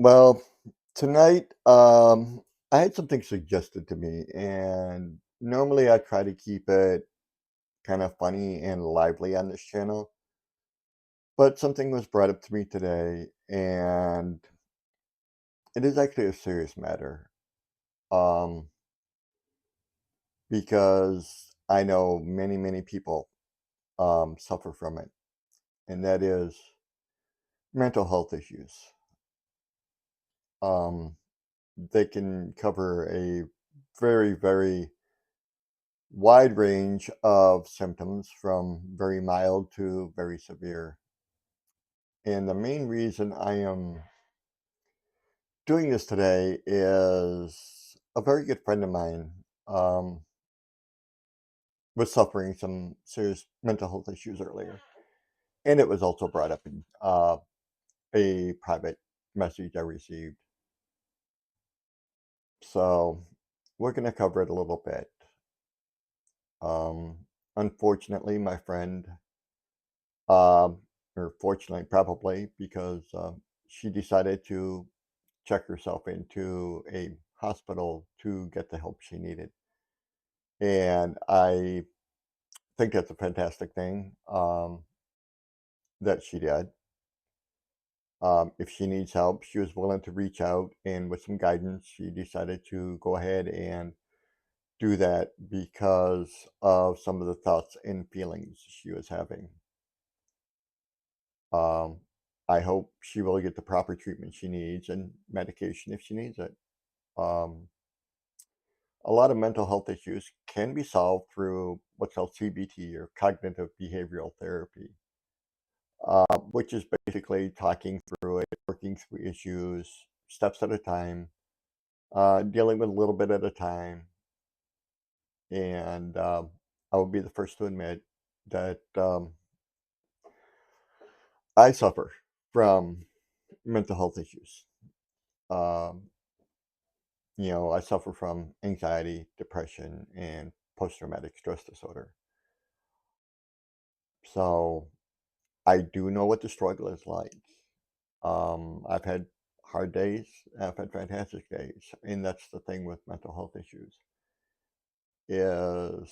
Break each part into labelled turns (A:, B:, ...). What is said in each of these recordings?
A: Well, tonight, I had something suggested to me, and normally I try to keep it kind of funny and lively on this channel, but something was brought up to me today, and it is actually a serious matter, um, because I know many, many people suffer from it, and that is mental health issues. Um, they can cover a very, very wide range of symptoms from very mild to very severe. And the main reason I am doing this today is a very good friend of mine um, was suffering some serious mental health issues earlier. And it was also brought up in a private message I received. So we're going to cover it a little bit. Unfortunately, my friend Um, or fortunately, probably because she decided to check herself into a hospital to get the help she needed. And I think that's a fantastic thing that she did. If she needs help, she was willing to reach out, and with some guidance, she decided to go ahead and do that because of some of the thoughts and feelings she was having. Um, I hope she will get the proper treatment she needs and medication if she needs it. Um, a lot of mental health issues can be solved through what's called CBT or cognitive behavioral therapy, which is basically talking through it, working through issues, steps at a time, dealing with a little bit at a time. And I will be the first to admit that I suffer from mental health issues. Um, I suffer from anxiety, depression, and post-traumatic stress disorder. So I do know what the struggle is like. I've had hard days, I've had fantastic days, and that's the thing with mental health issues is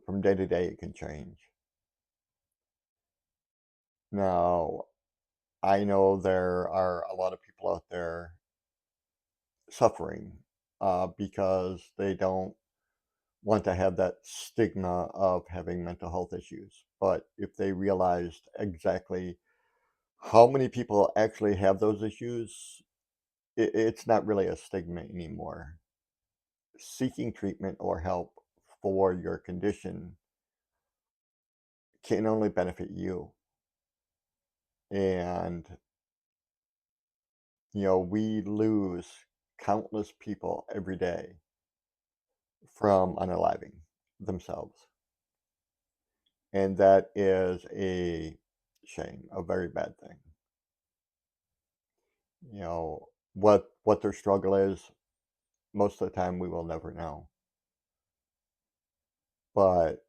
A: from day to day it can change. Now, I know there are a lot of people out there suffering because they don't want to have that stigma of having mental health issues. But if they realized exactly how many people actually have those issues, it's not really a stigma anymore. Seeking treatment or help for your condition can only benefit you. And, we lose countless people every day from unaliving themselves. And that is a shame, a very bad thing. What their struggle is, most of the time we will never know. But,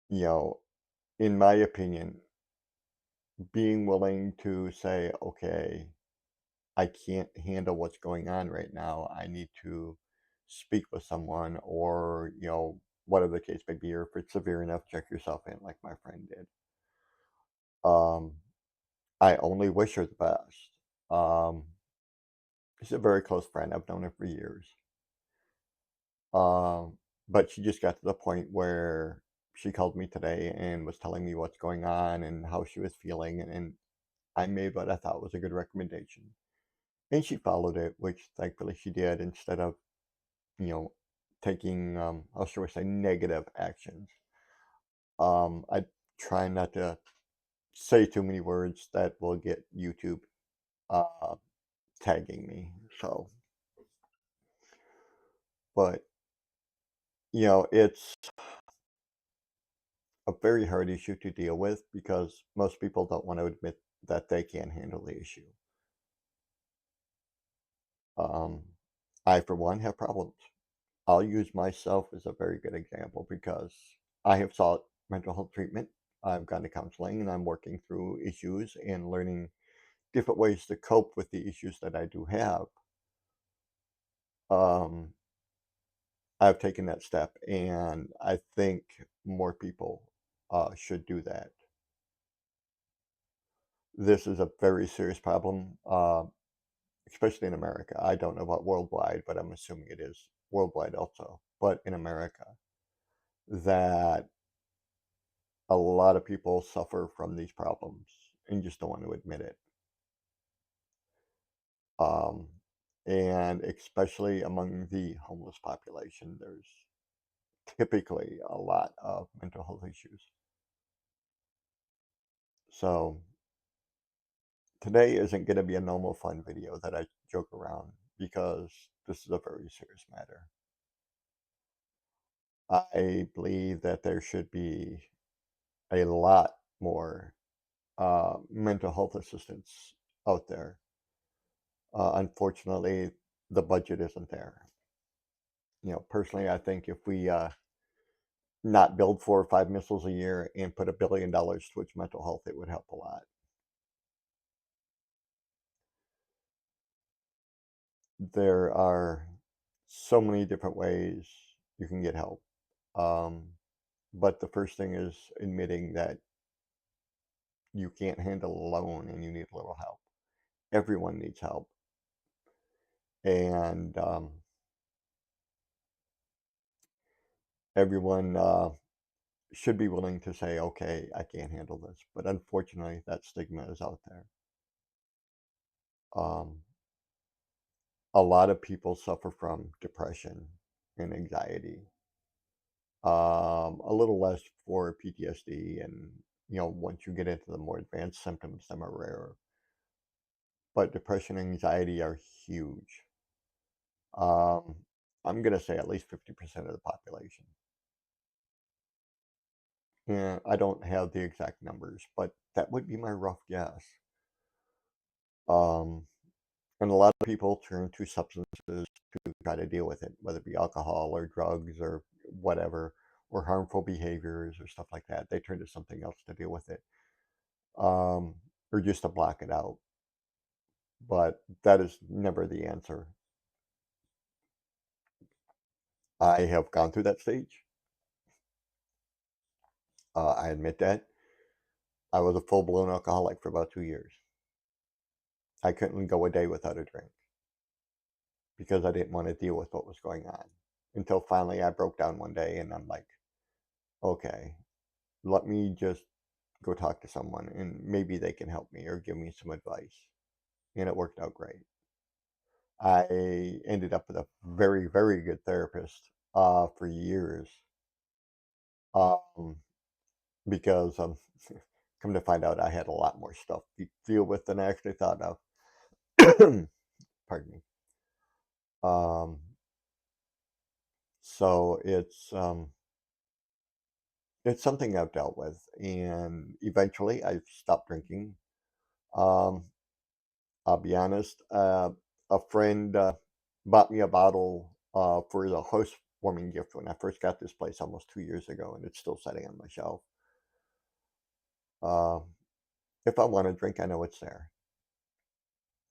A: you know, in my opinion, being willing to say, okay, I can't handle what's going on right now. I need to speak with someone, or, whatever the case may be, or if it's severe enough, check yourself in like my friend did. Um, I only wish her the best. Um, she's a very close friend. I've known her for years. Um, but she just got to the point where she called me today and was telling me what's going on and how she was feeling, and I made what I thought was a good recommendation. And she followed it, which thankfully she did instead of, you know, taking, how shall we say, negative actions. I try not to say too many words that will get YouTube uh, tagging me. So, but, it's a very hard issue to deal with because most people don't want to admit that they can't handle the issue. Um, I, for one, have problems. I'll use myself as a very good example because I have sought mental health treatment. I've gone to counseling and I'm working through issues and learning different ways to cope with the issues that I do have, um, I've taken that step, and I think more people should do that. This is a very serious problem, especially in America. I don't know about worldwide, but I'm assuming it is worldwide also. But in America, that a lot of people suffer from these problems and just don't want to admit it. Um, and especially among the homeless population, there's typically a lot of mental health issues. So today isn't going to be a normal fun video that I joke around because this is a very serious matter. I believe that there should be a lot more mental health assistance out there. Unfortunately, the budget isn't there. Personally, I think if we not build 4 or 5 missiles a year and put $1 billion towards mental health, it would help a lot. There are so many different ways you can get help. Um, but the first thing is admitting that you can't handle it alone and you need a little help. Everyone needs help. And everyone should be willing to say, okay, I can't handle this. But unfortunately, that stigma is out there. Um, a lot of people suffer from depression and anxiety. A little less for PTSD, and once you get into the more advanced symptoms, them are rarer. But depression and anxiety are huge. Um, I'm gonna say at least 50% of the population. Yeah, I don't have the exact numbers, but that would be my rough guess. Um, and a lot of people turn to substances to try to deal with it, whether it be alcohol or drugs or whatever, or harmful behaviors or stuff like that. They turn to something else to deal with it, um, or just to block it out. But that is never the answer. I have gone through that stage. I admit that. I was a full blown alcoholic for about 2 years. I couldn't go a day without a drink because I didn't want to deal with what was going on. Until finally I broke down one day and I'm like, okay, let me just go talk to someone and maybe they can help me or give me some advice. And it worked out great. I ended up with a very, very good therapist for years, um, because come to find out I had a lot more stuff to deal with than I actually thought of. Pardon me. Um, so it's something I've dealt with, and eventually I stopped drinking. Um, I'll be honest. A friend bought me a bottle for the housewarming gift when I first got this place almost 2 years ago, and it's still sitting on my shelf. Uh, if I want to drink, I know it's there,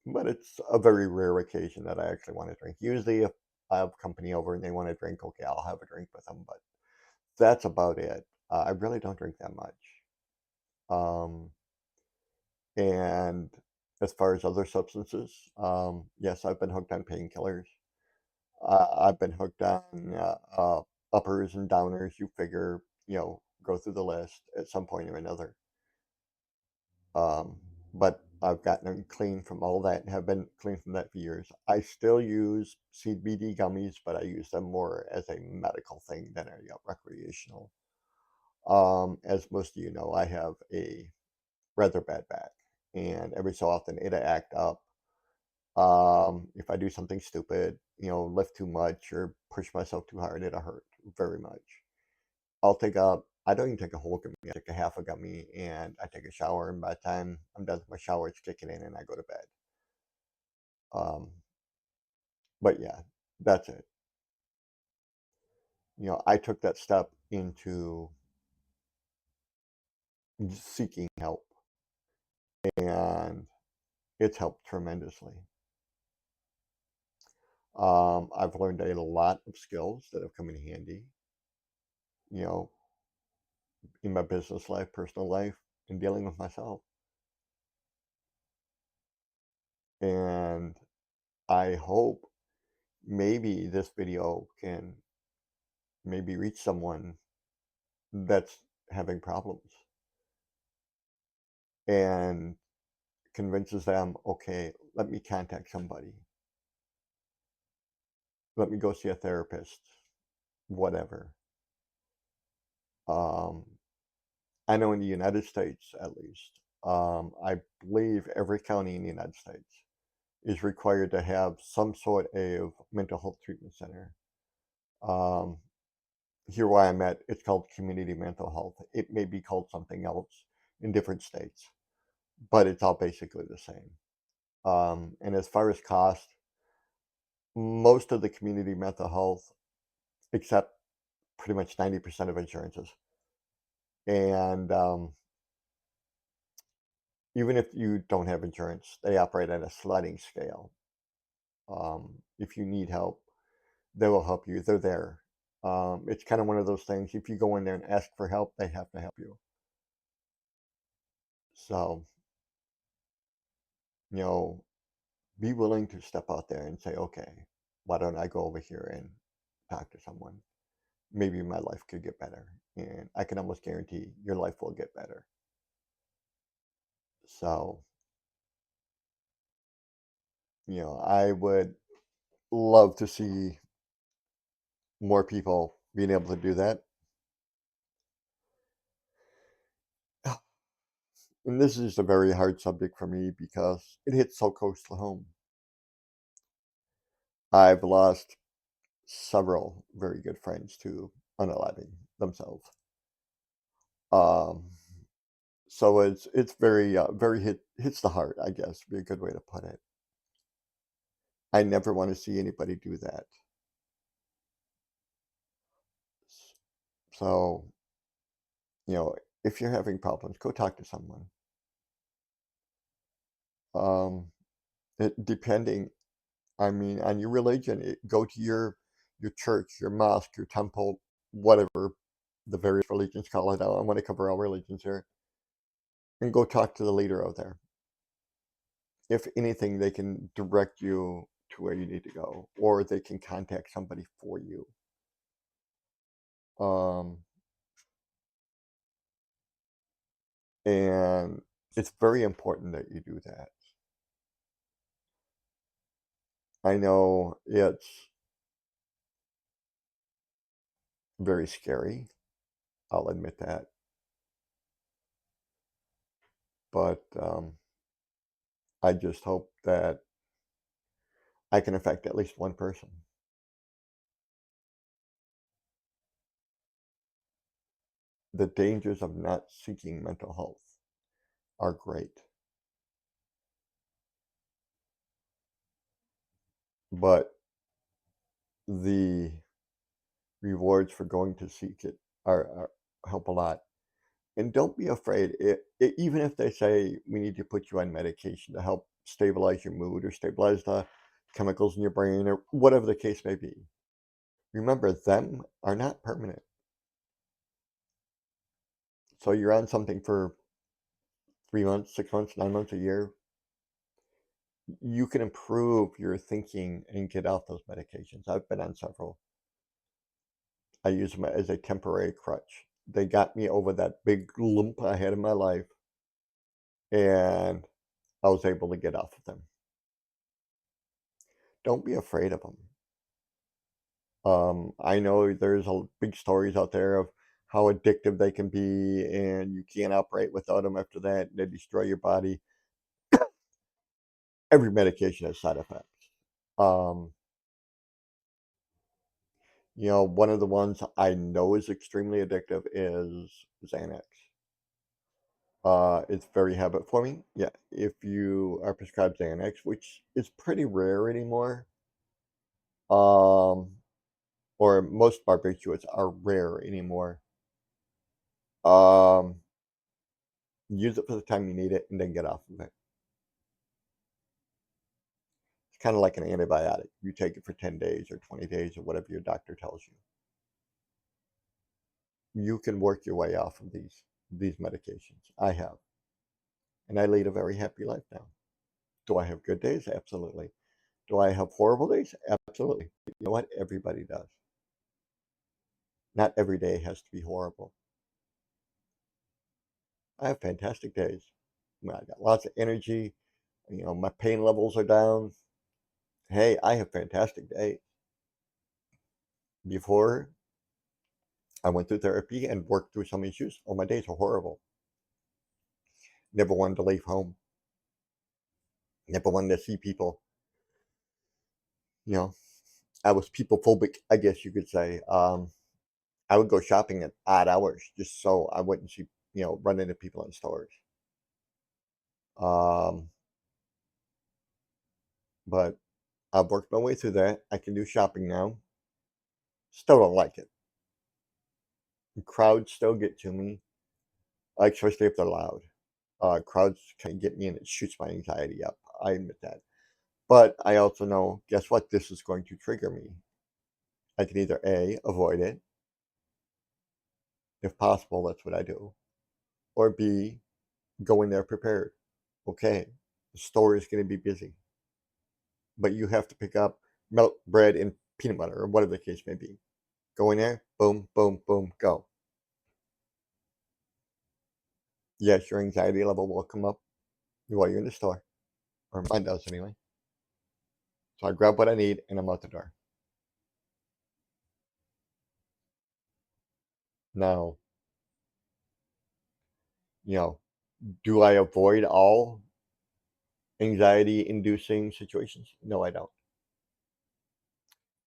A: but it's a very rare occasion that I actually want to drink. Usually, if I have company over and they want to drink, okay, I'll have a drink with them, but that's about it. I really don't drink that much. Um, and as far as other substances, yes, I've been hooked on painkillers. I've been hooked on uppers and downers. You figure, go through the list at some point or another. Um, but I've gotten clean from all that and have been clean from that for years. I still use CBD gummies, but I use them more as a medical thing than a recreational. As most of you know, I have a rather bad back, and every so often it'll act up. If I do something stupid, lift too much or push myself too hard, it'll hurt very much. I don't even take a whole gummy, I take a half a gummy and I take a shower. And by the time I'm done with my shower, it's kicking in and I go to bed. Um, but yeah, that's it. I took that step into seeking help. And it's helped tremendously. I've learned a lot of skills that have come in handy, you know, in my business life, personal life, and dealing with myself. And I hope maybe this video can maybe reach someone that's having problems and convinces them, okay, let me contact somebody. Let me go see a therapist, whatever. Um, I know in the United States, at least, I believe every county in the United States is required to have some sort of mental health treatment center. Um, Here where I'm at, it's called community mental health. It may be called something else in different states, but it's all basically the same. And as far as cost, most of the community mental health, except pretty much 90% of insurances. And even if you don't have insurance, they operate at a sliding scale. If you need help, they will help you. They're there. It's kind of one of those things. If you go in there and ask for help, they have to help you. So, you know, be willing to step out there and say, okay, why don't I go over here and talk to someone? Maybe my life could get better. And I can almost guarantee your life will get better. So, I would love to see more people being able to do that. And this is a very hard subject for me because it hits so close to home. I've lost several very good friends to unaliving themselves. Um, so it's very very hits the heart, I guess, would be a good way to put it. I never want to see anybody do that. S- So, you know, if you're having problems, go talk to someone. Um, depending, I mean, on your religion, go to your church, your mosque, your temple, whatever the various religions call it. I want to cover all religions here, and go talk to the leader out there. If anything, they can direct you to where you need to go, or they can contact somebody for you. Um, and it's very important that you do that. I know it's very scary. I'll admit that, but I just hope that I can affect at least one person. The dangers of not seeking mental health are great, but the rewards for going to seek it are help a lot. And don't be afraid. Even if they say we need to put you on medication to help stabilize your mood or stabilize the chemicals in your brain or whatever the case may be, remember them are not permanent. So you're on something for 3 months, 6 months, 9 months, a year. You can improve your thinking and get off those medications. I've been on several. I use them as a temporary crutch. They got me over that big lump I had in my life, and I was able to get off of them. Don't be afraid of them. I know there's a big stories out there of how addictive they can be, and you can't operate without them after that. They destroy your body. Every medication has side effects. Um, one of the ones I know is extremely addictive is Xanax. It's very habit forming. Yeah, if you are prescribed Xanax, which is pretty rare anymore, um, or most barbiturates are rare anymore. Um, Use it for the time you need it, and then get off of it. Kind of like an antibiotic. You take it for 10 days or 20 days or whatever your doctor tells you. You can work your way off of these medications. I have, and I lead a very happy life now. Do I have good days? Absolutely. Do I have horrible days? Absolutely. You know what? Everybody does. Not every day has to be horrible. I have fantastic days. I got lots of energy. My pain levels are down. Hey, I have fantastic days. Before I went through therapy and worked through some issues, my days were horrible. Never wanted to leave home. Never wanted to see people. You know, I was people phobic, I guess you could say. I would go shopping at odd hours just so I wouldn't see, run into people in stores. Um, but I've worked my way through that. I can do shopping now. Still don't like it. Crowds still get to me, especially if they're loud. Crowds kind of get me and it shoots my anxiety up. I admit that. But I also know, guess what? This is going to trigger me. I can either A, avoid it. If possible, that's what I do. Or B, go in there prepared. Okay, the store is going to be busy, but you have to pick up milk, bread, and peanut butter, or whatever the case may be. Go in there, boom, boom, boom, go. Yes, your anxiety level will come up while you're in the store, or mine does anyway. So I grab what I need and I'm out the door. Now, you know, do I avoid all anxiety inducing situations? No, I don't.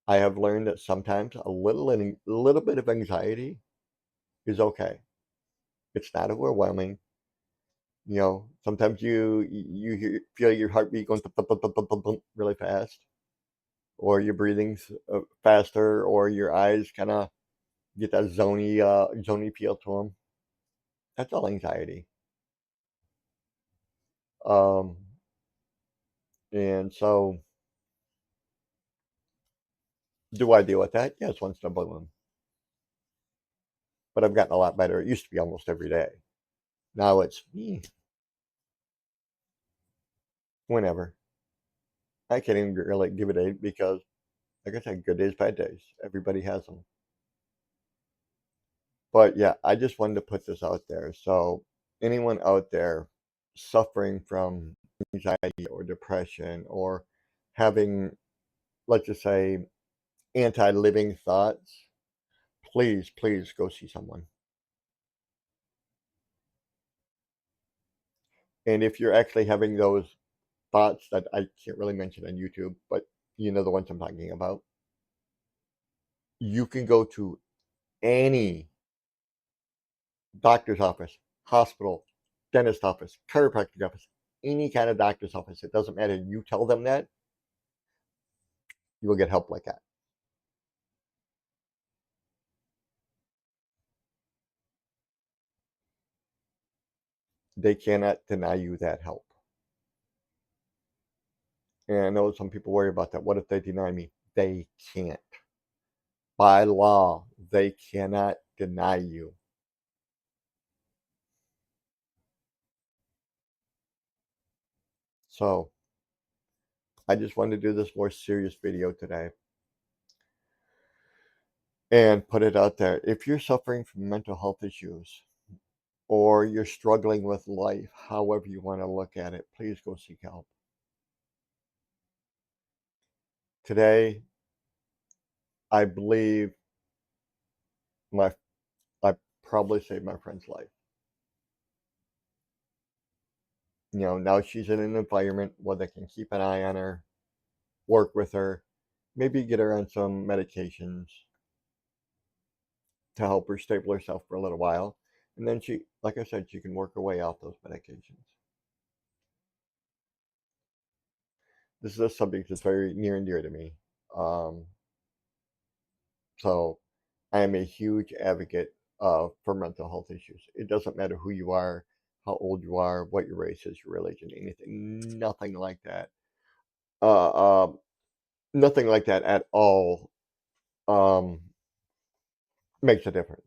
A: I have learned that sometimes a little bit of anxiety is okay. It's not overwhelming. Sometimes you feel your heartbeat going thump, thump, thump, thump, thump, thump really fast, or your breathing's faster, or your eyes kind of get that zony feel to them. That's all anxiety. Um, and so, do I deal with that? Yes, once in a blue moon. But I've gotten a lot better. It used to be almost every day. Now it's whenever. I can't even really give it a because, like I said, good days, bad days. Everybody has them. But yeah, I just wanted to put this out there. So, anyone out there suffering from anxiety or depression or having, let's just say, anti living thoughts, please, please go see someone. And if you're actually having those thoughts that I can't really mention on YouTube, but you know the ones I'm talking about, you can go to any doctor's office, hospital, dentist office, chiropractic office, any kind of doctor's office. It doesn't matter. You tell them that, you will get help like that. They cannot deny you that help. And I know some people worry about that. What if they deny me? They can't. By law, they cannot deny you. So I just wanted to do this more serious video today and put it out there. If you're suffering from mental health issues or you're struggling with life, however you want to look at it, please go seek help. Today, I believe my I probably saved my friend's life. Now she's in an environment where they can keep an eye on her, work with her, maybe get her on some medications to help her stable herself for a little while. And then she, like I said, she can work her way off those medications. This is a subject that's very near and dear to me. Um, so I am a huge advocate for mental health issues. It doesn't matter who you are, how old you are, what your race is, your religion, anything, nothing like that. Uh, uh, Nothing like that at all um, makes a difference.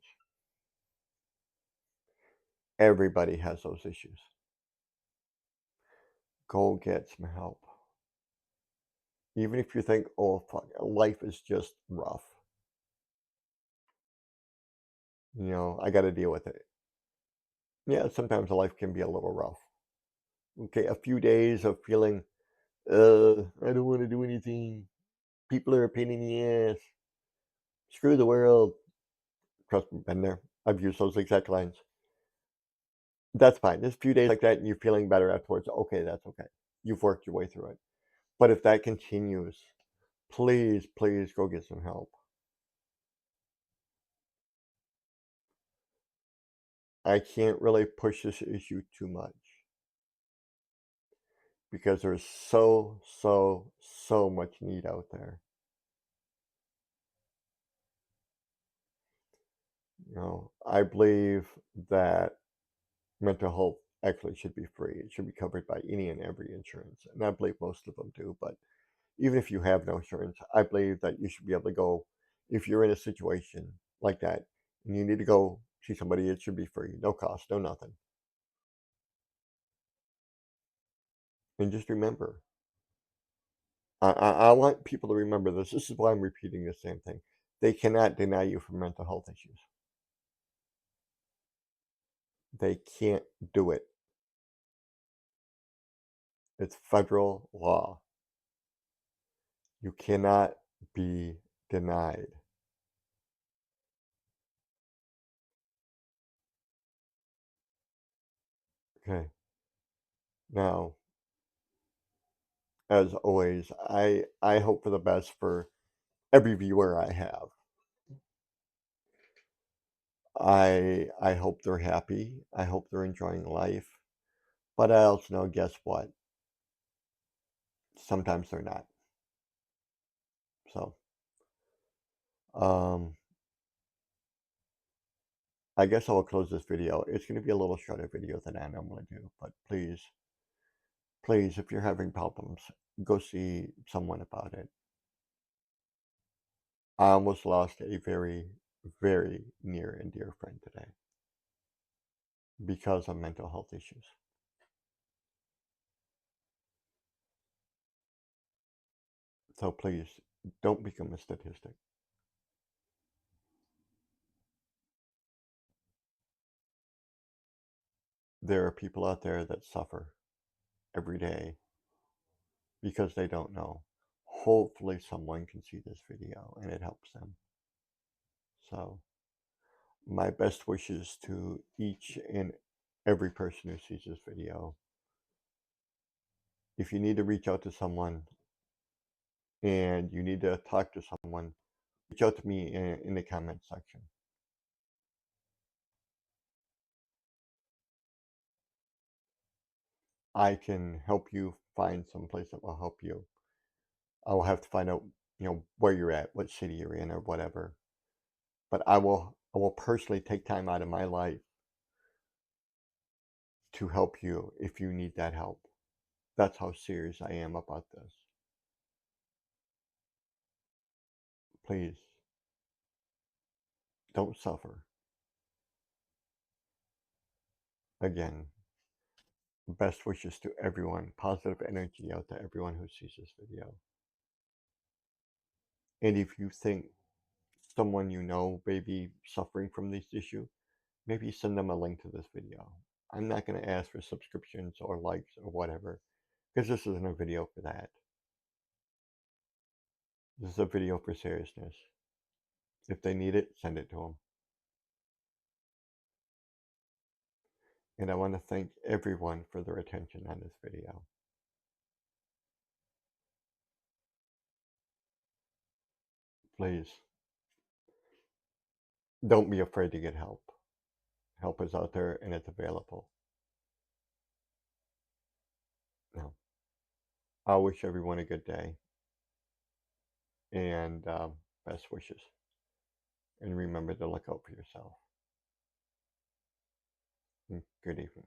A: Everybody has those issues. Go get some help. Even if you think, oh, fuck, life is just rough. I got to deal with it. Yeah, sometimes life can be a little rough. Okay, a few days of feeling, I don't want to do anything. People are a pain in the ass. Screw the world. Trust me, been there. I've used those exact lines. That's fine. There's a few days like that and you're feeling better afterwards. Okay, that's okay. You've worked your way through it. But if that continues, please, please go get some help. I can't really push this issue too much because there's so, so, so much need out there. I believe that mental health actually should be free. It should be covered by any and every insurance. And I believe most of them do. But even if you have no insurance, I believe that you should be able to go, if you're in a situation like that and you need to go see somebody, it should be free, no cost, no nothing. And just remember, I want people to remember this. This is why I'm repeating the same thing. They cannot deny you from mental health issues. They can't do it. It's federal law. You cannot be denied. Okay. Now, as always, I hope for the best for every viewer I have. I hope they're happy. I hope they're enjoying life. But I also know, guess what? Sometimes they're not. So, um, I guess I will close this video. It's going to be a little shorter video than I normally do, but please, please, if you're having problems, go see someone about it. I almost lost a very, very near and dear friend today because of mental health issues. So please, don't become a statistic. There are people out there that suffer every day because they don't know. Hopefully someone can see this video and it helps them. So my best wishes to each and every person who sees this video. If you need to reach out to someone and you need to talk to someone, reach out to me in the comment section. I can help you find some place that will help you. I will have to find out, where you're at, what city you're in or whatever. But I will personally take time out of my life to help you if you need that help. That's how serious I am about this. Please don't suffer. Again, best wishes to everyone. Positive energy out to everyone who sees this video. And if you think someone you know may be suffering from this issue, maybe send them a link to this video. I'm not going to ask for subscriptions or likes or whatever, because this isn't a video for that. This is a video for seriousness. If they need it, send it to them. And I want to thank everyone for their attention on this video. Please, don't be afraid to get help. Help is out there and it's available. Now, I wish everyone a good day and best wishes. And remember to look out for yourself. And good evening.